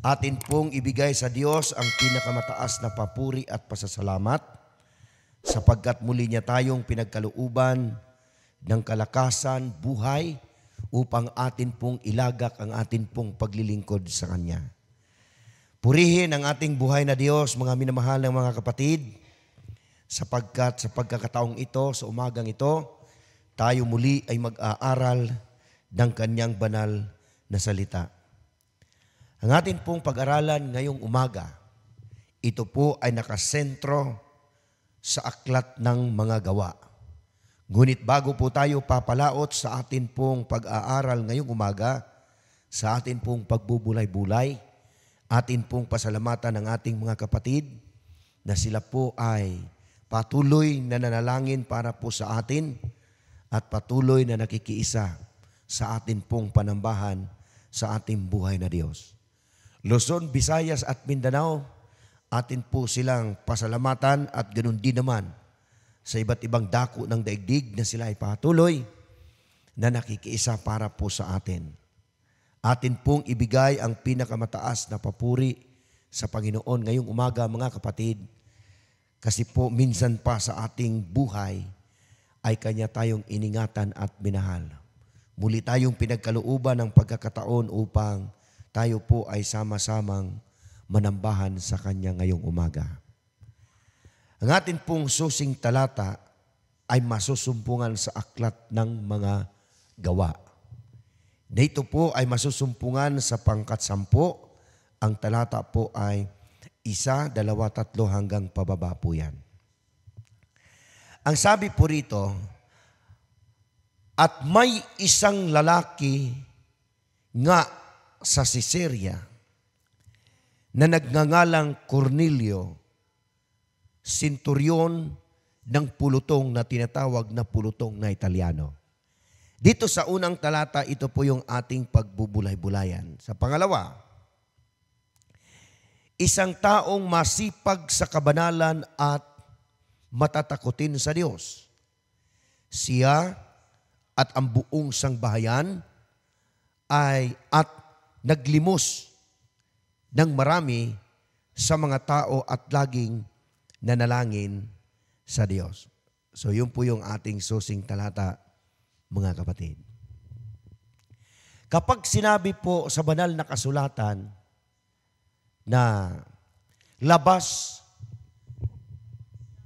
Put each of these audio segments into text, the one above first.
Atin pong ibigay sa Diyos ang pinakamataas na papuri at pasasalamat sapagkat muli niya tayong pinagkalooban ng kalakasan, buhay upang atin pong ilagak ang atin pong paglilingkod sa Kanya. Purihin ang ating buhay na Diyos, mga minamahal ng mga kapatid, sapagkat sa pagkakataong ito, sa umagang ito, tayo muli ay mag-aaral ng Kanyang banal na salita. Ang atin pong pag-aralan ngayong umaga, ito po ay nakasentro sa aklat ng mga gawa. Ngunit bago po tayo papalaot sa atin pong pag-aaral ngayong umaga, sa atin pong pagbubulay-bulay, atin pong pasalamatan ng ating mga kapatid na sila po ay patuloy na nanalangin para po sa atin at patuloy na nakikiisa sa atin pong panambahan sa ating buhay na Diyos. Luzon, Visayas at Mindanao, atin po silang pasalamatan at ganun din naman sa iba't ibang dako ng daigdig na sila ay patuloy na nakikiisa para po sa atin. Atin pong ibigay ang pinakamataas na papuri sa Panginoon ngayong umaga, mga kapatid, kasi po minsan pa sa ating buhay ay Kanya tayong iningatan at minahal. Muli tayong pinagkalooban ng pagkakataon upang tayo po ay sama-samang manambahan sa Kanya ngayong umaga. Ang atin pong susing talata ay masusumpungan sa aklat ng mga gawa. Dito po ay masusumpungan sa pangkat 10. Ang talata po ay 1, 2, 3 hanggang pababa po yan. Ang sabi po rito, at may isang lalaki nga sa Caesarea na nagngangalang Cornelio, senturyon ng pulutong na tinatawag na pulutong na Italiano. Dito sa unang talata, ito po yung ating pagbubulay-bulayan. Sa pangalawa, isang taong masipag sa kabanalan at matatakutin sa Diyos. Siya at ang buong sangbahayan at naglimos ng marami sa mga tao at laging nanalangin sa Diyos. So yun po yung ating susing talata, mga kapatid. Kapag sinabi po sa banal na kasulatan na labas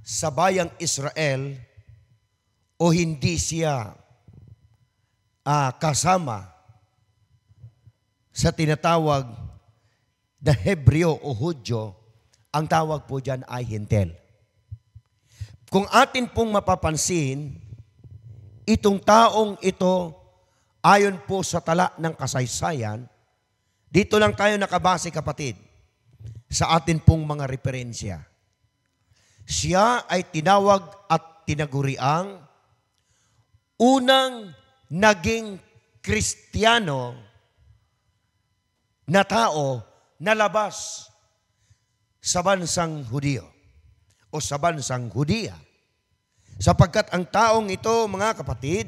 sa bayang Israel o hindi siya kasama sa tinatawag na Hebreo o Hudyo, ang tawag po dyan ay Hintil. Kung atin pong mapapansin, itong taong ito, ayon po sa tala ng kasaysayan, dito lang tayo nakabase, kapatid, sa atin pong mga referensya. Siya ay tinawag at tinaguriang unang naging Kristiyano na tao na labas sa bansang Hudiyo o sa bansang Hudiya. Sapagkat ang taong ito, mga kapatid,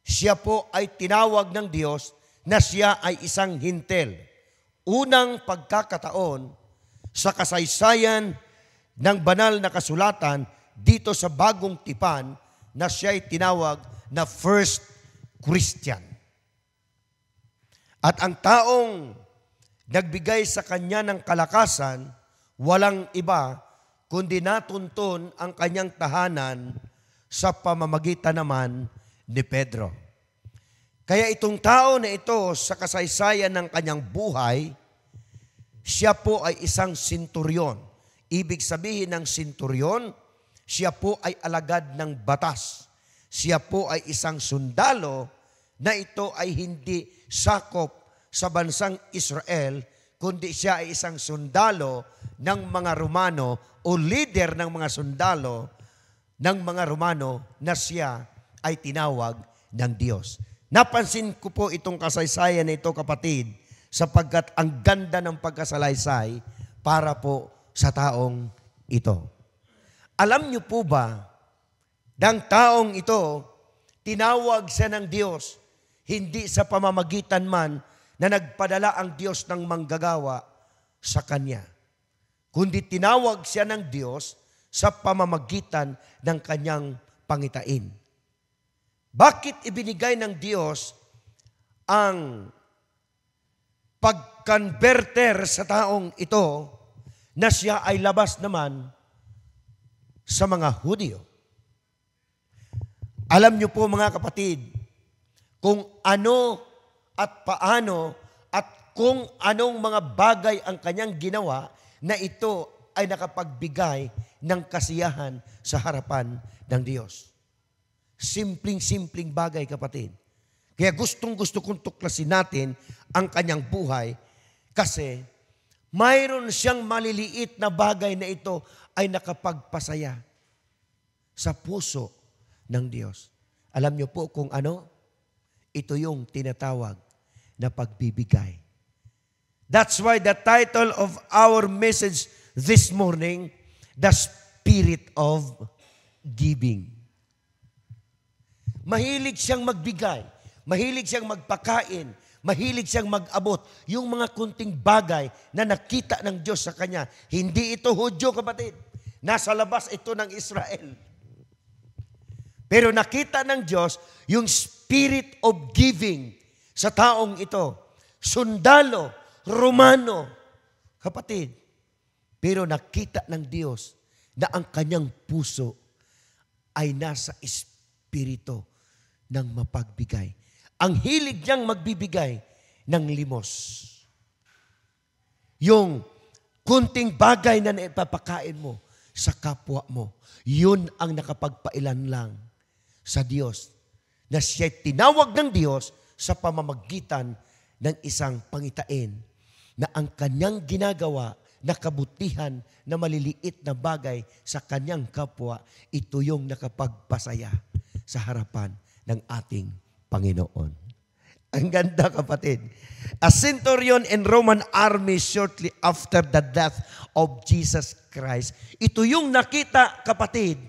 siya po ay tinawag ng Diyos na siya ay isang Hintil. Unang pagkakataon sa kasaysayan ng banal na kasulatan dito sa bagong tipan na siya ay tinawag na first Christian. At ang taong nagbigay sa kanya ng kalakasan, walang iba kundi natuntun ang kanyang tahanan sa pamamagitan naman ni Pedro. Kaya itong tao na ito sa kasaysayan ng kanyang buhay, siya po ay isang senturyon. Ibig sabihin ng senturyon, siya po ay alagad ng batas. Siya po ay isang sundalo na ito ay hindi sakop sa bansang Israel, kundi siya ay isang sundalo ng mga Romano o leader ng mga sundalo ng mga Romano na siya ay tinawag ng Diyos. Napansin ko po itong kasaysayan na ito, kapatid, sapagkat ang ganda ng pagkasalaysay para po sa taong ito. Alam niyo po ba, ng taong ito, tinawag siya ng Diyos, hindi sa pamamagitan man na nagpadala ang Diyos ng manggagawa sa kanya, kundi tinawag siya ng Diyos sa pamamagitan ng kanyang pangitain. Bakit ibinigay ng Diyos ang pag-converter sa taong ito na siya ay labas naman sa mga Hudyo? Alam niyo po mga kapatid, kung ano at paano at kung anong mga bagay ang kanyang ginawa na ito ay nakapagbigay ng kasiyahan sa harapan ng Diyos. Simpleng-simpleng bagay, kapatid. Kaya gustong-gusto kong tuklasin natin ang kanyang buhay kasi mayroon siyang maliliit na bagay na ito ay nakapagpasaya sa puso ng Diyos. Alam niyo po kung ano? Ito yung tinatawag na pagbibigay. That's why the title of our message this morning, The Spirit of Giving. Mahilig siyang magbigay, mahilig siyang magpakain, mahilig siyang mag-abot. Yung mga kunting bagay na nakita ng Diyos sa kanya, hindi ito Hudyo, kapatid. Nasa labas ito ng Israel. Pero nakita ng Diyos yung spirit of giving sa taong ito. Sundalo, Romano, kapatid. Pero nakita ng Diyos na ang kanyang puso ay nasa espiritu ng mapagbigay. Ang hilig niyang magbibigay ng limos. Yung kunting bagay na naipapakain mo sa kapwa mo, yun ang nakapagpailan lang sa Diyos na siya tinawag ng Diyos sa pamamagitan ng isang pangitain na ang kanyang ginagawa na kabutihan na maliliit na bagay sa kanyang kapwa, ito yung nakapagpasaya sa harapan ng ating Panginoon. Ang ganda, kapatid. A centurion in Roman army shortly after the death of Jesus Christ. Ito yung nakita, kapatid,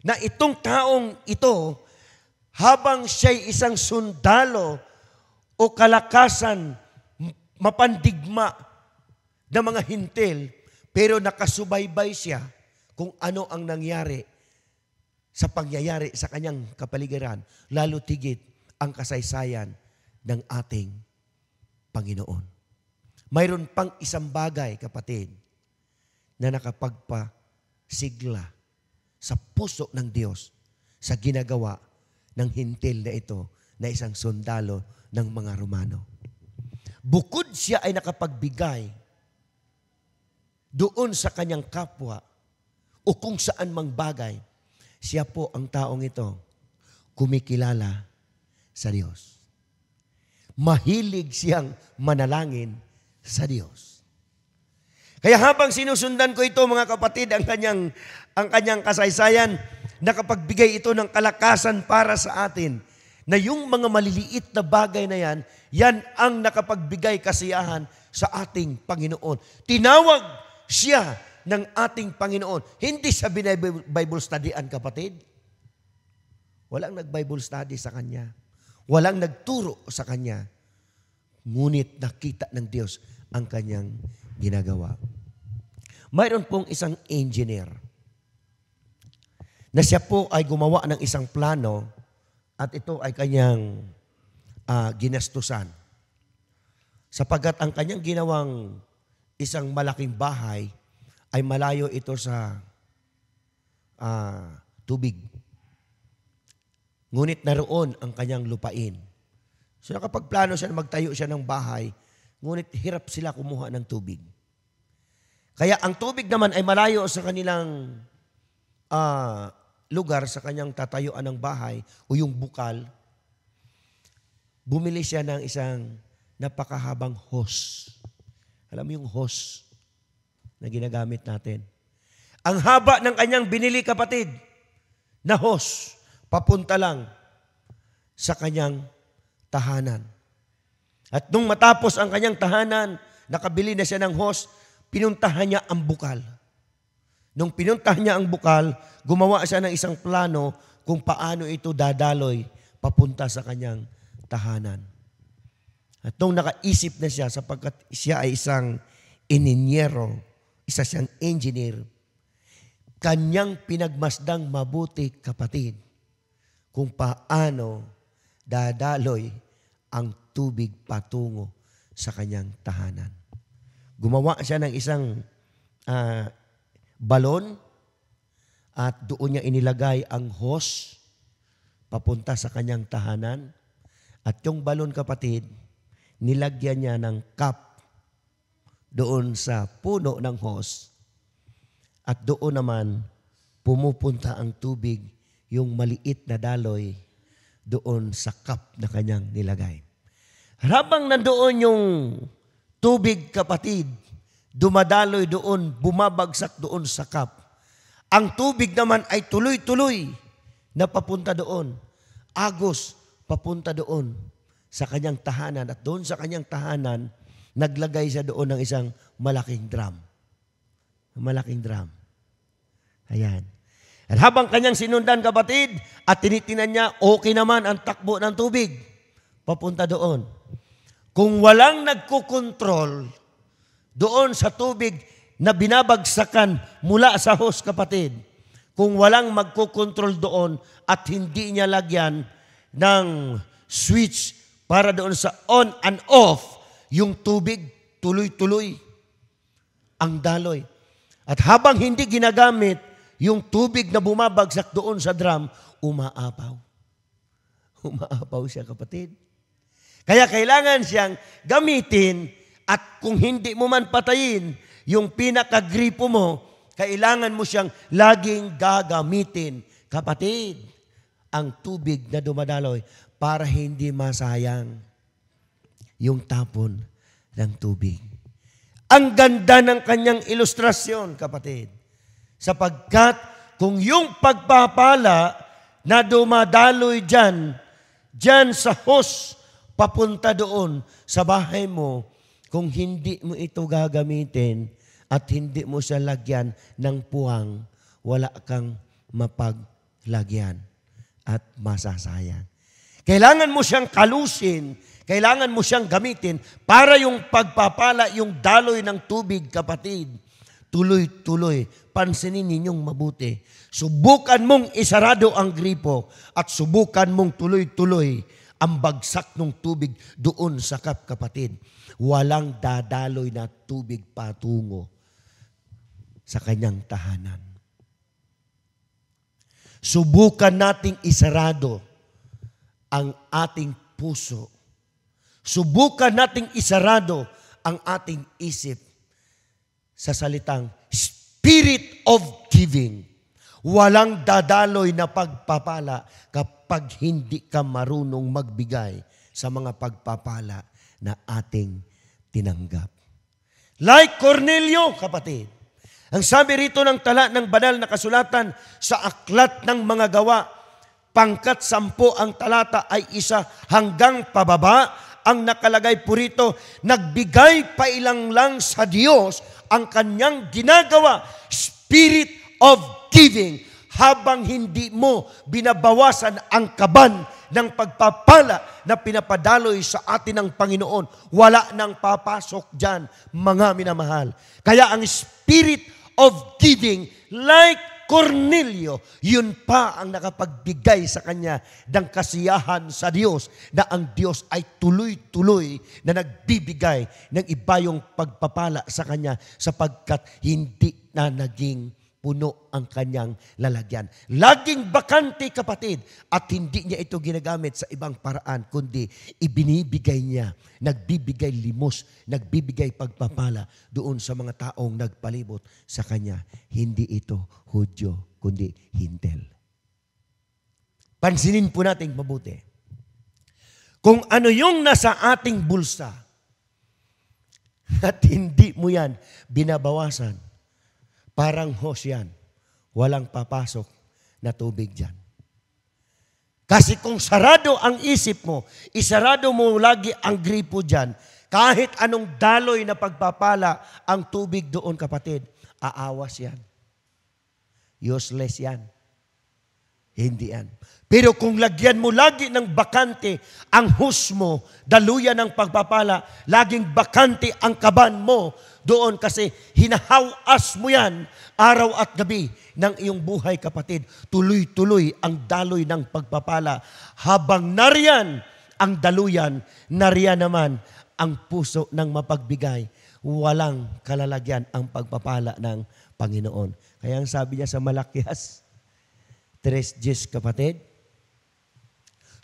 na itong taong ito, habang siya'y isang sundalo o kalakasan, mapandigma na mga hintil, pero nakasubaybay siya kung ano ang nangyari sa pangyayari sa kanyang kapaligiran, lalo tigit ang kasaysayan ng ating Panginoon. Mayroon pang isang bagay, kapatid, na nakapagpasigla sa puso ng Diyos sa ginagawa ng hintil na ito na isang sundalo ng mga Romano. Bukod siya ay nakapagbigay doon sa kanyang kapwa o kung saan mang bagay, siya po ang taong ito kumikilala sa Diyos. Mahilig siyang manalangin sa Diyos. Kaya habang sinusundan ko ito, mga kapatid, ang kanyang kasaysayan, nakapagbigay ito ng kalakasan para sa atin, na yung mga maliliit na bagay na yan, yan ang nakapagbigay kasiyahan sa ating Panginoon. Tinawag siya ng ating Panginoon. Hindi sa Bible studyan, kapatid. Walang nag-Bible study sa kanya. Walang nagturo sa kanya. Ngunit nakita ng Diyos ang kanyang ginagawa. Mayroon pong isang engineer na siya po ay gumawa ng isang plano at ito ay kanyang ginastusan. Sapagkat ang kanyang ginawang isang malaking bahay ay malayo ito sa tubig. Ngunit naroon ang kanyang lupain. So nakapagplano siya na magtayo siya ng bahay, ngunit hirap sila kumuha ng tubig. Kaya ang tubig naman ay malayo sa kanilang lugar, sa kanyang tatayuan ng bahay o yung bukal. Bumili siya ng isang napakahabang hose. Alam mo yung hose na ginagamit natin? Ang haba ng kanyang binili, kapatid, na hose, papunta lang sa kanyang tahanan. At nung matapos ang kanyang tahanan, nakabili na siya ng hose, pinuntahan niya ang bukal. Nung pinuntahan niya ang bukal, gumawa siya ng isang plano kung paano ito dadaloy papunta sa kanyang tahanan. At nung nakaisip na siya, sapagkat siya ay isang ininyero, isa siyang engineer, kanyang pinagmasdang mabuti, kapatid, kung paano dadaloy ang tubig patungo sa kanyang tahanan. Gumawa siya ng isang balon at doon niya inilagay ang hose papunta sa kanyang tahanan. At yung balon, kapatid, nilagyan niya ng cup doon sa puno ng hose. At doon naman pumupunta ang tubig, yung maliit na daloy, doon sa cup na kanyang nilagay. Habang nandoon yung tubig, kapatid, dumadaloy doon, bumabagsak doon sa cup. Ang tubig naman ay tuloy-tuloy na papunta doon. Agos, papunta doon sa kanyang tahanan. At doon sa kanyang tahanan, naglagay siya doon ng isang malaking drum. Malaking drum. Ayan. At habang kanyang sinundan, kapatid, at tinitinan niya, okay naman ang takbo ng tubig. Papunta doon. Kung walang nagkukontrol doon sa tubig na binabagsakan mula sa hose, kapatid, kung walang magkukontrol doon at hindi niya lagyan ng switch para doon sa on and off, yung tubig tuloy-tuloy ang daloy. At habang hindi ginagamit, yung tubig na bumabagsak doon sa drum, umaapaw. Umaapaw siya, kapatid. Kaya kailangan siyang gamitin at kung hindi mo man patayin, yung pinakagripo mo, kailangan mo siyang laging gagamitin. Kapatid, ang tubig na dumadaloy para hindi masayang yung tapon ng tubig. Ang ganda ng kanyang ilustrasyon, kapatid. Sapagkat kung yung pagpapala na dumadaloy dyan sa hose, papunta doon sa bahay mo, kung hindi mo ito gagamitin at hindi mo siya lagyan ng puwang, wala kang mapaglagyan at masasayang. Kailangan mo siyang kalusin, kailangan mo siyang gamitin para yung pagpapala, yung daloy ng tubig, kapatid, tuloy-tuloy. Pansinin ninyong mabuti. Subukan mong isarado ang gripo at subukan mong tuloy-tuloy ang bagsak ng tubig doon sa cup, kapatid. Walang dadaloy na tubig patungo sa kanyang tahanan. Subukan nating isarado ang ating puso. Subukan nating isarado ang ating isip sa salitang Spirit of giving. Walang dadaloy na pagpapala kapag hindi ka marunong magbigay sa mga pagpapala na ating tinanggap. Like Cornelio, kapatid. Ang sabi rito ng tala ng banal na kasulatan sa aklat ng mga gawa, pangkat 10 ang talata ay 1 hanggang pababa. Ang nakalagay po rito, nagbigay pa ilang lang sa Diyos ang kanyang ginagawa, spirit of giving, habang hindi mo binabawasan ang kaban ng pagpapala na pinapadaloy sa atin ng Panginoon. Wala nang papasok dyan, mga minamahal. Kaya ang spirit of giving, like Cornelio, yun pa ang nakapagbigay sa kanya ng kasiyahan sa Diyos, na ang Diyos ay tuloy-tuloy na nagbibigay ng iba yung pagpapala sa kanya sapagkat hindi na naging puno ang kanyang lalagyan. Laging bakante, kapatid, at hindi niya ito ginagamit sa ibang paraan, kundi ibinibigay niya, nagbibigay limos, nagbibigay pagpapala doon sa mga taong nagpalibot sa kanya. Hindi ito Hudyo, kundi Hintel. Pansinin po natin mabuti. Kung ano yung nasa ating bulsa at hindi mo yan binabawasan, parang hose yan. Walang papasok na tubig dyan. Kasi kung sarado ang isip mo, isarado mo lagi ang gripo dyan, kahit anong daloy na pagpapala ang tubig doon, kapatid, aawas yan. Useless yan. Hindi yan. Pero kung lagyan mo lagi ng bakante ang hus mo, daluyan ng pagpapala, laging bakante ang kaban mo doon kasi hinahawas mo yan araw at gabi ng iyong buhay, kapatid. Tuloy-tuloy ang daloy ng pagpapala. Habang nariyan ang daluyan, nariyan naman ang puso ng mapagbigay. Walang kalalagyan ang pagpapala ng Panginoon. Kaya ang sabi niya sa Malakias 3:10, kapatid,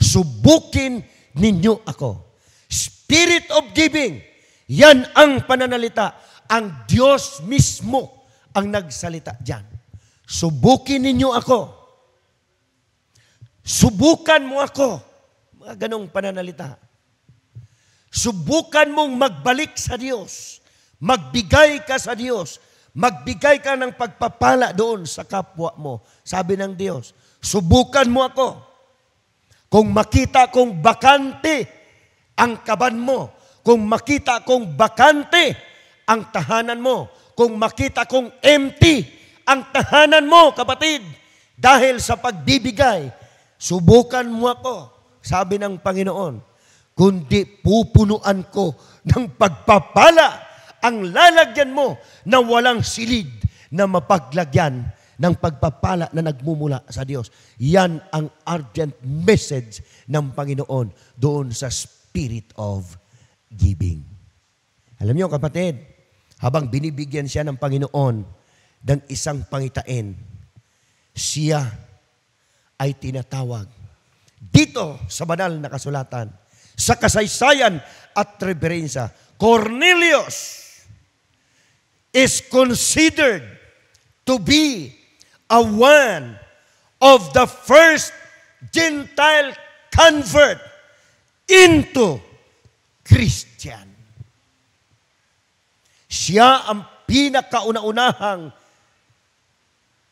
subukin ninyo ako. Spirit of giving, yan ang pananalita. Ang Diyos mismo ang nagsalita dyan. Subukin ninyo ako. Subukan mo ako. Mga ganong pananalita. Subukan mong magbalik sa Diyos. Magbigay ka sa Diyos. Magbigay ka ng pagpapala doon sa kapwa mo. Sabi ng Diyos, subukan mo ako. Kung makita kong bakante ang kaban mo, kung makita kong bakante ang tahanan mo, kung makita kong empty ang tahanan mo, kapatid, dahil sa pagbibigay, subukan mo ako, sabi ng Panginoon, kundi pupunuan ko ng pagpapala ang lalagyan mo na walang silid na mapaglagyan ng pagpapala na nagmumula sa Diyos. Yan ang urgent message ng Panginoon doon sa spirit of giving. Alam niyo, kapatid, habang binibigyan siya ng Panginoon ng isang pangitain, siya ay tinatawag dito sa banal na kasulatan, sa kasaysayan at reverensya. Cornelius is considered to be a one of the first Gentile convert into Christian. Siya ang pinakauna-unahang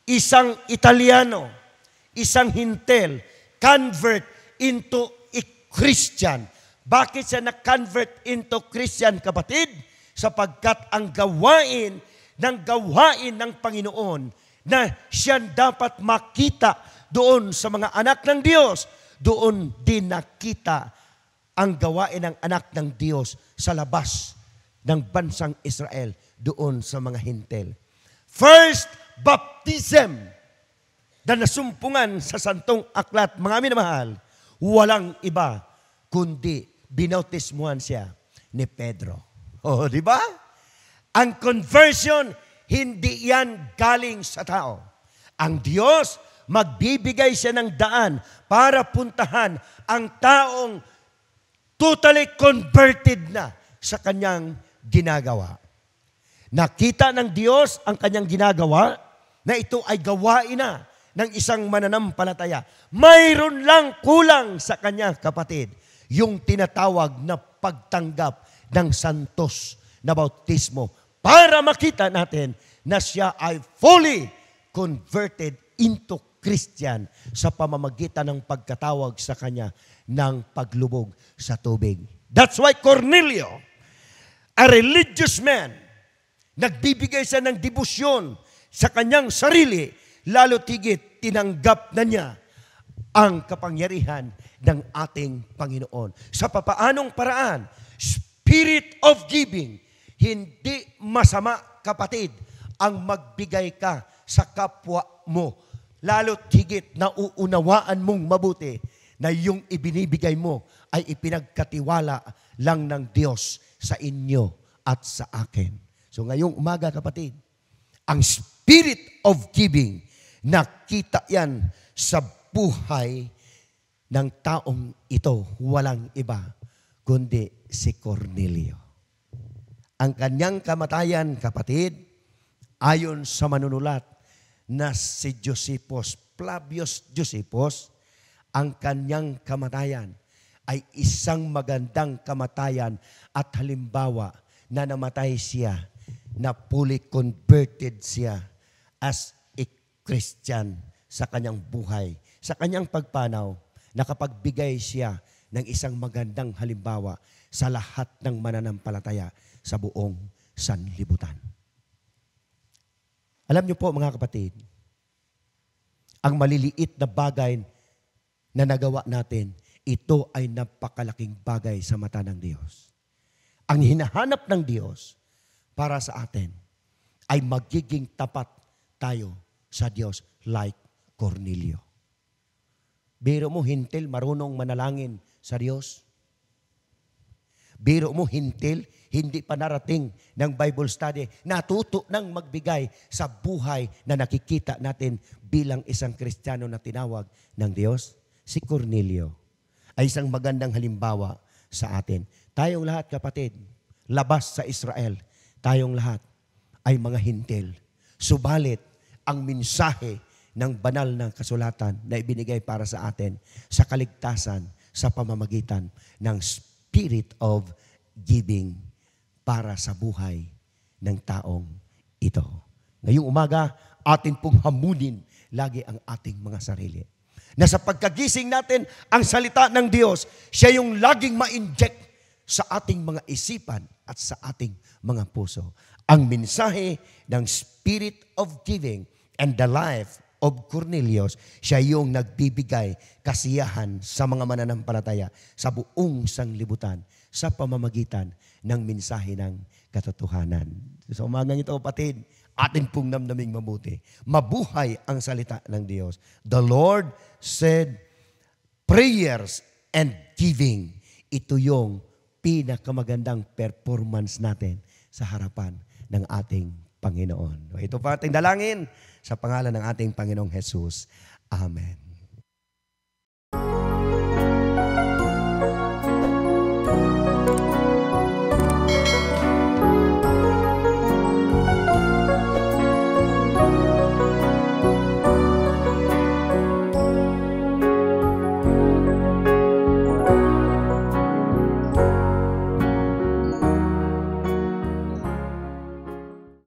isang Italiano, isang Hintel, convert into a Christian. Bakit siya na-convert into Christian, kapatid? Sapagkat ang gawain ng Panginoon na siya dapat makita doon sa mga anak ng Diyos, doon din nakita ang gawain ng anak ng Diyos sa labas ng bansang Israel, doon sa mga Hintel. First baptism na nasumpungan sa Santong Aklat, mga minamahal, walang iba kundi binautismuhan siya ni Pedro. Oh, di ba? Ang conversion, hindi yan galing sa tao. Ang Diyos, magbibigay siya ng daan para puntahan ang taong totally converted na sa kanyang ginagawa. Nakita ng Diyos ang kanyang ginagawa na ito ay gawain na ng isang mananampalataya. Mayroon lang kulang sa kanya, kapatid, yung tinatawag na pagtanggap ng santos na bautismo para makita natin na siya ay fully converted into Christian sa pamamagitan ng pagkatawag sa kanya ng paglubog sa tubig. That's why Cornelio, a religious man, nagbibigay siya ng debosyon sa kanyang sarili, lalo tigit tinanggap na niya ang kapangyarihan ng ating Panginoon. Sa papaanong paraan, spirit of giving, hindi masama, kapatid, ang magbigay ka sa kapwa mo. Lalo tigit na uunawaan mong mabuti na yung ibinibigay mo ay ipinagkatiwala lang ng Diyos sa inyo at sa akin. So ngayong umaga, kapatid, ang spirit of giving, nakita yan sa buhay ng taong ito. Walang iba kundi si Cornelio. Ang kanyang kamatayan, kapatid, ayon sa manunulat na si Josephus, Flavius Josephus, ang kanyang kamatayan ay isang magandang kamatayan at halimbawa na namatay siya, na fully converted siya as a Christian sa kanyang buhay. Sa kanyang pagpanaw, nakapagbigay siya ng isang magandang halimbawa sa lahat ng mananampalataya sa buong sanlibutan. Alam niyo po, mga kapatid, ang maliliit na bagay na nagawa natin, ito ay napakalaking bagay sa mata ng Diyos. Ang hinahanap ng Diyos para sa atin ay magiging tapat tayo sa Diyos like Cornelio. Biro mo, hintil, marunong manalangin sa Diyos. Biro mo, hintil, hindi pa narating ng Bible study, natuto nang magbigay sa buhay na nakikita natin bilang isang Kristiyano na tinawag ng Diyos. Si Cornelio ay isang magandang halimbawa sa atin. Tayong lahat, kapatid, labas sa Israel, tayong lahat ay mga hintil. Subalit, ang mensahe ng banal na kasulatan na ibinigay para sa atin sa kaligtasan sa pamamagitan ng spirit of giving para sa buhay ng taong ito. Ngayong umaga, atin pong hamunin lagi ang ating mga sarili. Na sa pagkagising natin, ang salita ng Diyos, siya yung laging ma-inject sa ating mga isipan at sa ating mga puso. Ang mensahe ng spirit of giving and the life of Cornelius, siya yung nagbibigay kasiyahan sa mga mananampalataya sa buong sanglibutan sa pamamagitan ng mensahe ng katotohanan. Sa umagang ito, kapatid, atin pong namnaming mabuti. Mabuhay ang salita ng Diyos. The Lord said, prayers and giving. Ito yung pinakamagandang performance natin sa harapan ng ating Panginoon. Ito pa ating dalangin sa pangalan ng ating Panginoong Jesus. Amen.